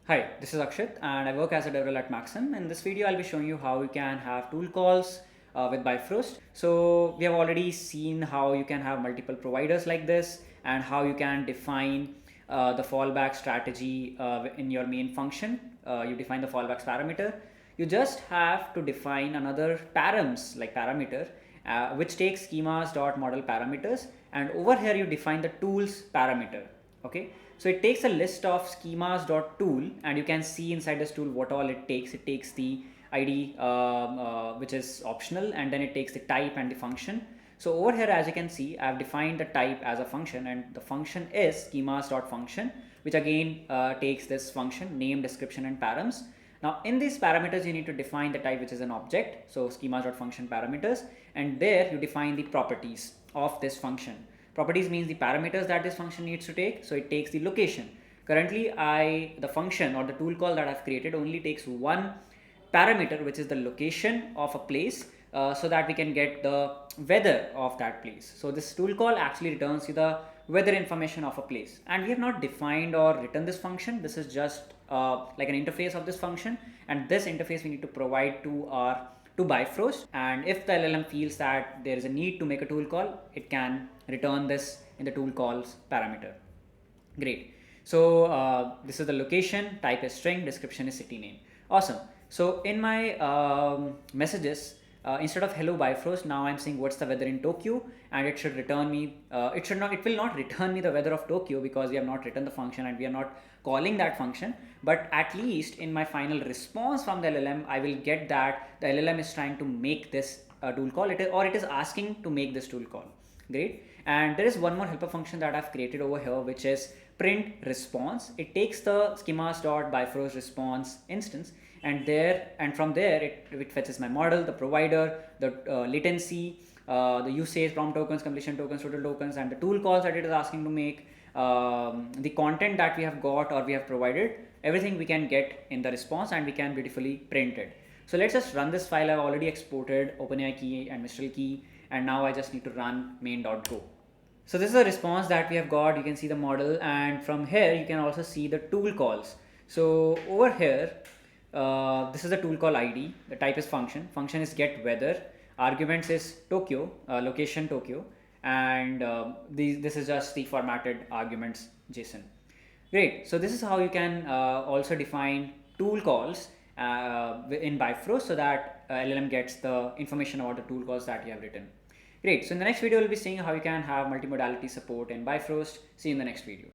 Hi, this is Akshat and I work as a developer at Maxim. In this video, I'll be showing you how you can have tool calls with Bifrost. So we have already seen how you can have multiple providers like this and how you can define the fallback strategy in your main function. You define the fallbacks parameter. You just have to define another params like parameter which takes schemas.model parameters, and over here you define the tools parameter. Okay, so it takes a list of schemas.tool and you can see inside this tool what all it takes. It takes the id which is optional, and then it takes the type and the function. So over here, as you can see, I have defined the type as a function, and the function is schemas.function, which again takes this function name, description and params. Now in these parameters you need to define the type, which is an object, so schemas.function parameters, and there you define the properties of this function. Properties means the parameters that this function needs to take. So it takes the location. Currently the function or the tool call that I've created only takes one parameter, which is the location of a place, so that we can get the weather of that place. So this tool call actually returns you the weather information of a place, and we have not defined or written this function. This is just like an interface of this function, and this interface we need to provide to Bifrost. And if the LLM feels that there is a need to make a tool call, it can return this in the tool calls parameter. Great. So this is the location, type is string, description is city name. Awesome. So in my messages, instead of hello Bifrost, now I'm saying what's the weather in Tokyo, and it should return me, it will not return me the weather of Tokyo because we have not written the function and we are not calling that function. But at least in my final response from the LLM, I will get that the LLM is trying to make this tool call, it is asking to make this tool call. Great. And there is one more helper function that I've created over here, which is print response. It takes the schemas.bifrost response instance, and from there it fetches my model, the provider, the latency, the usage, prompt tokens, completion tokens, total tokens, and the tool calls that it is asking to make, the content that we have got or we have provided. Everything we can get in the response and we can beautifully print it. So let's just run this file. I've already exported OpenAI key and Mistral key, and now I just need to run main.go. So this is a response that we have got. You can see the model, and from here you can also see the tool calls. So over here, this is the tool call ID. The type is function. Function is get weather. Arguments is Tokyo, location Tokyo, and this is just the formatted arguments JSON. Great. So this is how you can also define tool calls in Bifrost, so that LLM gets the information about the tool calls that you have written. Great. So in the next video, we'll be seeing how you can have multimodality support in Bifrost. See you in the next video.